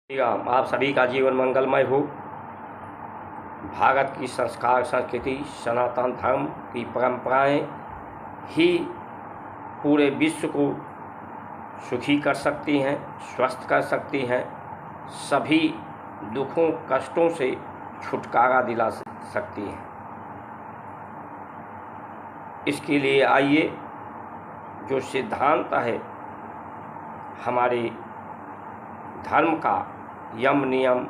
आप सभी का जीवन मंगलमय हो। भारत की संस्कार संस्कृति सनातन धर्म की परंपराएं ही पूरे विश्व को सुखी कर सकती हैं, स्वस्थ कर सकती हैं, सभी दुखों कष्टों से छुटकारा दिला सकती हैं। इसके लिए आइए जो सिद्धांत है हमारे धर्म का, यम नियम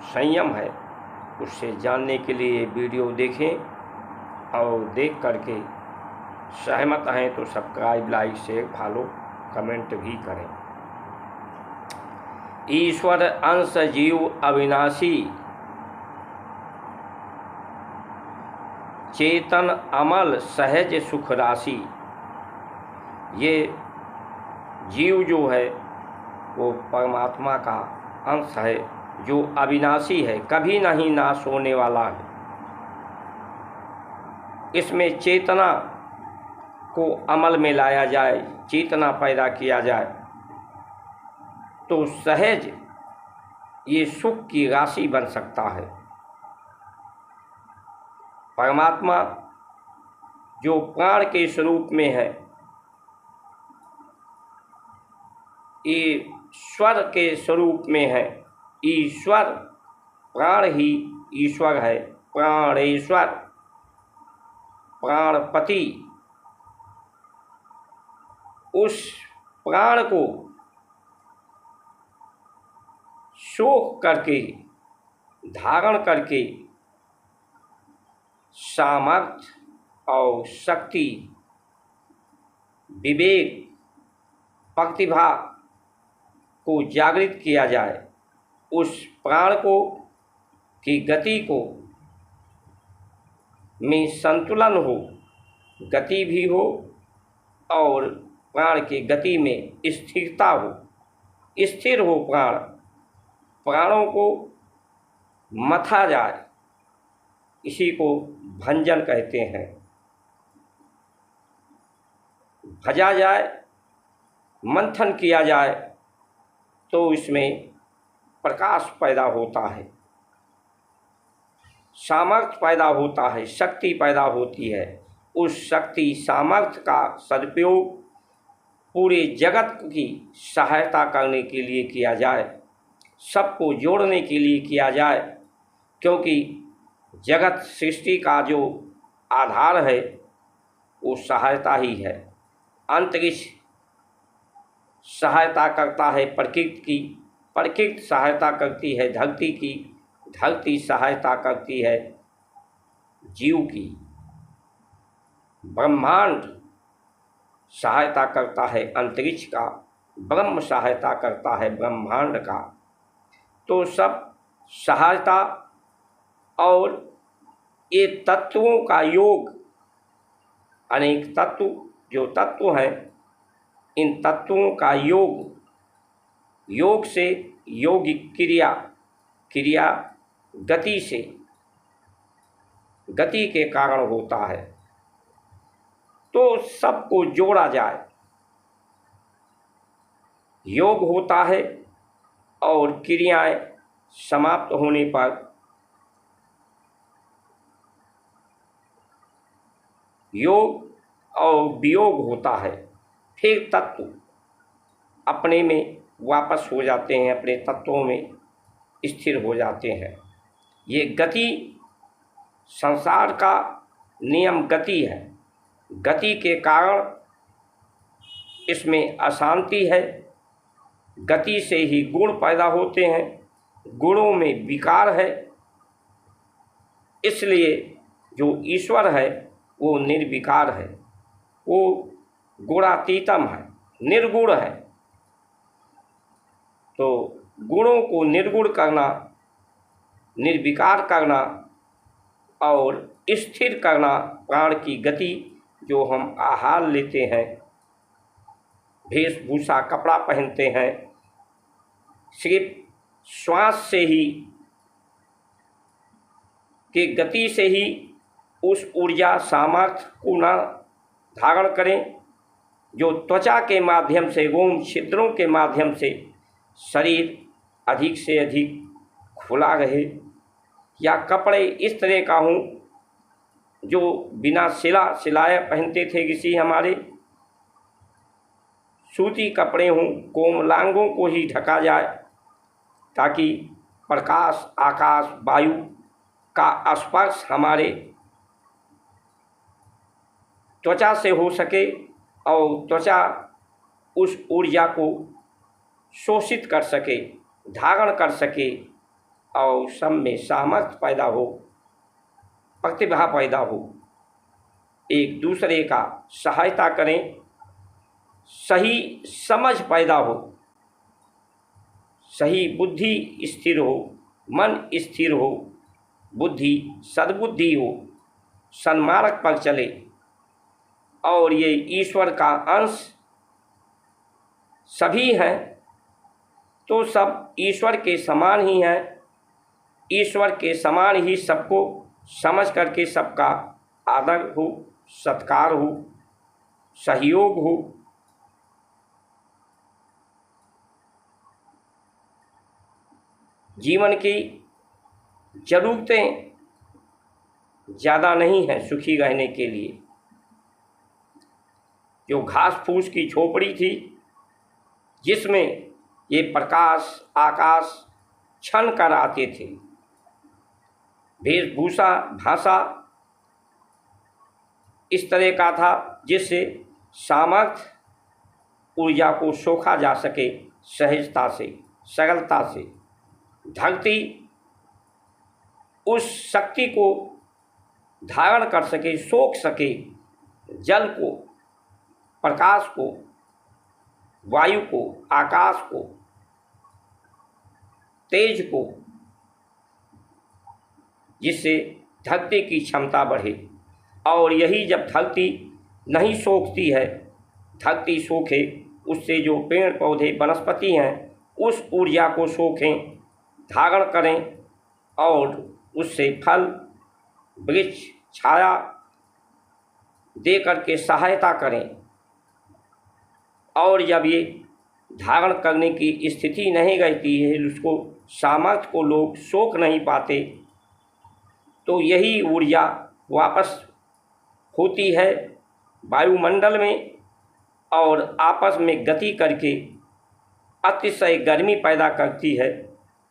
संयम है, उससे जानने के लिए वीडियो देखें और देख करके सहमत हैं तो subscribe, like, share, follow, comment भी करें। ईश्वर अंश जीव अविनाशी, चेतन अमल सहज सुख राशि। ये जीव जो है वो परमात्मा का अंश है, जो अविनाशी है, कभी नहीं नाश होने वाला है। इसमें चेतना को अमल में लाया जाए, चेतना पैदा किया जाए तो सहज ये सुख की राशि बन सकता है। परमात्मा जो प्राण के स्वरूप में है, ईश्वर के स्वरूप में है। ईश्वर प्राण ही ईश्वर है, प्राणेश्वर, प्राणपति। उस प्राण को सोख करके, धारण करके सामर्थ्य और शक्ति, विवेक, प्रतिभा को जागृत किया जाए। उस प्राण को की गति को में संतुलन हो, गति भी हो और प्राण की गति में स्थिरता हो, स्थिर हो प्राण, प्राणों को मथा जाए, इसी को भंजन कहते हैं। भजा जाए, मंथन किया जाए तो इसमें प्रकाश पैदा होता है, सामर्थ्य पैदा होता है, शक्ति पैदा होती है। उस शक्ति सामर्थ्य का सदुपयोग पूरे जगत की सहायता करने के लिए किया जाए, सबको जोड़ने के लिए किया जाए, क्योंकि जगत सृष्टि का जो आधार है वो सहायता ही है। अंतरिक्ष सहायता करता है प्रकृति की, प्रकृति सहायता करती है धरती की, धरती सहायता करती है जीव की, ब्रह्मांड सहायता करता है अंतरिक्ष का, ब्रह्म सहायता करता है ब्रह्मांड का। तो सब सहायता और ये तत्वों का योग, अनेक तत्व जो तत्व हैं, इन तत्वों का योग, योग से योगिक क्रिया, क्रिया गति से, गति के कारण होता है। तो सबको जोड़ा जाए, योग होता है और क्रियाएं समाप्त होने पर योग और वियोग होता है। फिर तत्व अपने में वापस हो जाते हैं, अपने तत्वों में स्थिर हो जाते हैं। ये गति संसार का नियम गति है। गति के कारण इसमें अशांति है, गति से ही गुण पैदा होते हैं, गुणों में विकार है। इसलिए जो ईश्वर है वो निर्विकार है, वो गुणातीतम है, निर्गुण है। तो गुणों को निर्गुण करना, निर्विकार करना और स्थिर करना, प्राण की गति जो हम आहार लेते हैं, वेशभूषा, कपड़ा पहनते हैं, सिर्फ श्वास से ही की गति से ही उस ऊर्जा सामर्थ्य को न धारण करें जो त्वचा के माध्यम से, रोम छिद्रों के माध्यम से शरीर अधिक से अधिक खुला रहे, या कपड़े इस तरह का हों जो बिना सिलाए पहनते थे ऋषि हमारे, सूती कपड़े हों, कोमलांगों को ही ढका जाए ताकि प्रकाश, आकाश, वायु का स्पर्श हमारे त्वचा से हो सके और त्वचा उस ऊर्जा को शोषित कर सके, धारण कर सके और सब में सामर्थ्य पैदा हो, प्रतिभा पैदा हो, एक दूसरे का सहायता करें, सही समझ पैदा हो, सही बुद्धि स्थिर हो, मन स्थिर हो, बुद्धि सद्बुद्धि हो, सन्मार्ग पर चले और ये ईश्वर का अंश सभी हैं तो सब ईश्वर के समान ही हैं, ईश्वर के समान ही सबको समझ करके सबका आदर हो, सत्कार हो, सहयोग हो। जीवन की ज़रूरतें ज़्यादा नहीं हैं सुखी रहने के लिए। जो घास फूस की झोपड़ी थी जिसमें ये प्रकाश, आकाश छन कर आते थे, वेशभूषा, भाषा इस तरह का था जिससे सामर्थ्य, ऊर्जा को सोखा जा सके सहजता से, सरलता से। धरती उस शक्ति को धारण कर सके, सोख सके, जल को, प्रकाश को, वायु को, आकाश को, तेज को, जिससे धरती की क्षमता बढ़े। और यही जब धरती नहीं सोखती है, धरती सोखे, उससे जो पेड़ पौधे वनस्पति हैं उस ऊर्जा को सोखें, धारण करें और उससे फल, वृक्ष, छाया दे करके सहायता करें। और जब ये धारण करने की स्थिति नहीं रहती है, उसको सामर्थ्य को लोग सोख नहीं पाते, तो यही ऊर्जा वापस होती है वायुमंडल में और आपस में गति करके अतिशय गर्मी पैदा करती है,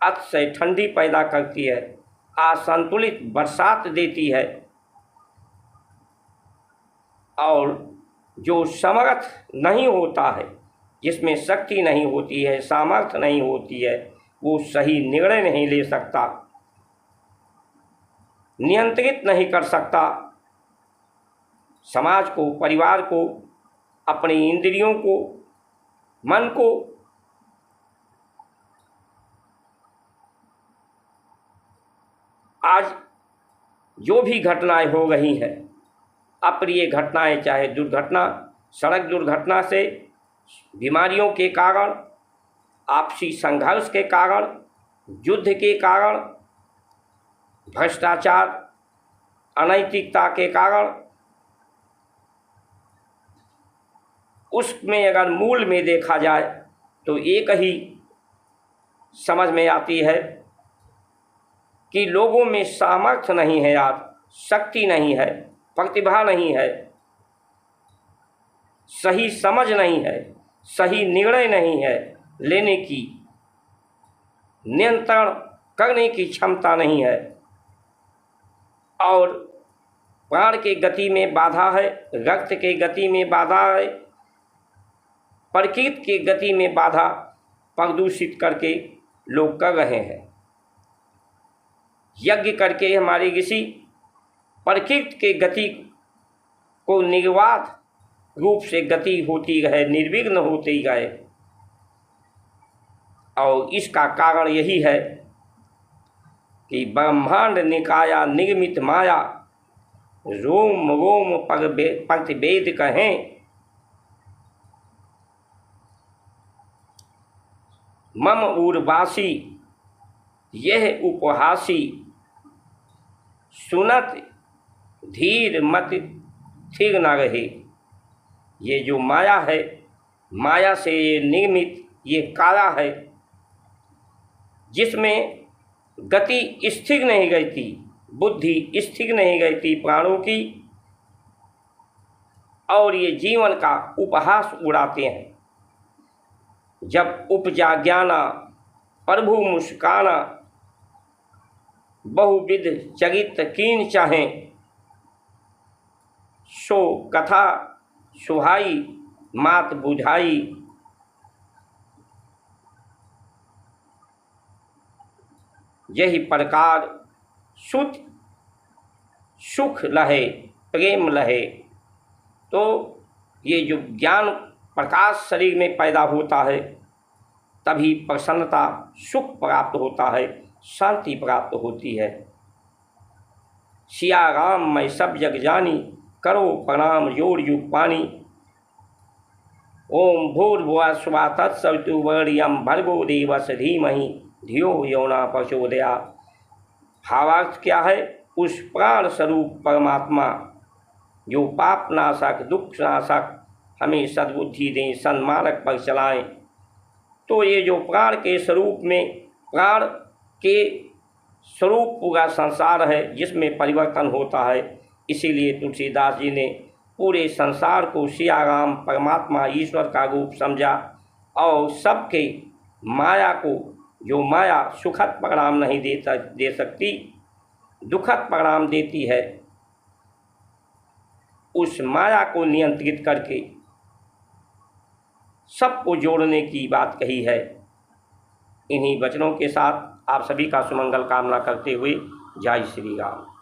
अतिशय ठंडी पैदा करती है, असंतुलित बरसात देती है। और जो समर्थ नहीं होता है, जिसमें शक्ति नहीं होती है, सामर्थ्य नहीं होती है, वो सही निर्णय नहीं ले सकता, नियंत्रित नहीं कर सकता समाज को, परिवार को, अपनी इंद्रियों को, मन को। आज जो भी घटनाएं हो रही हैं, अप्रिय घटनाएं, चाहे दुर्घटना, सड़क दुर्घटना से, बीमारियों के कारण, आपसी संघर्ष के कारण, युद्ध के कारण, भ्रष्टाचार, अनैतिकता के कारण, उसमें अगर मूल में देखा जाए तो एक ही समझ में आती है कि लोगों में सामर्थ्य नहीं है, आज शक्ति नहीं है, प्रतिभा नहीं है, सही समझ नहीं है, सही निर्णय नहीं है लेने की, नियंत्रण करने की क्षमता नहीं है। और प्राण के गति में बाधा है, रक्त के गति में बाधा है, प्रकृति की गति में बाधा प्रदूषित करके लोग कर रहे हैं। यज्ञ करके हमारे ऋषि प्रकृति के गति को निर्बाध रूप से गति होती रहे, निर्विघ्न होती गए। और इसका कारण यही है कि ब्रह्मांड निकाया निर्मित माया, रोम रोम प्रतिवेद कहें, मम उर्वासी यह उपहासी, सुनत धीर मत थिर न रहे। ये जो माया है, माया से ये निर्मित ये काया है, जिसमें गति स्थिर नहीं गई थी, बुद्धि स्थिर नहीं गई थी प्राणों की, और ये जीवन का उपहास उड़ाते हैं। जब उपजा ज्ञाना प्रभु मुस्काना, बहुविध चरित कीन चाहें, सो कथा सुहाई मात बुझाई। यही प्रकार सुत सुख लहे प्रेम लहे। तो ये जो ज्ञान प्रकाश शरीर में पैदा होता है, तभी प्रसन्नता सुख प्राप्त होता है, शांति प्राप्त होती है। सिया राम मैं सब जग जानी, करो प्रणाम जोड़ युग पानी। ओम भूर्भुवः स्वः तत्सवितुर्वरेण्यं भर्गो देवस्य धीमहि धियो यो न प्रचोदयात्। भावार्थ क्या है? उस प्राण स्वरूप परमात्मा जो पाप नाशक दुख नाशक हमें सद्बुद्धि दें, सन्मार्ग पर चलाएं। तो ये जो प्राण के स्वरूप में, प्राण के स्वरूप पूरा संसार है जिसमें परिवर्तन होता है, इसीलिए तुलसीदास जी ने पूरे संसार को सिया राम परमात्मा ईश्वर का रूप समझा, और सबके माया को, जो माया सुखद परिणाम नहीं दे सकती, दुखद परिणाम देती है, उस माया को नियंत्रित करके सबको जोड़ने की बात कही है। इन्हीं वचनों के साथ आप सभी का सुमंगल कामना करते हुए जय श्री राम।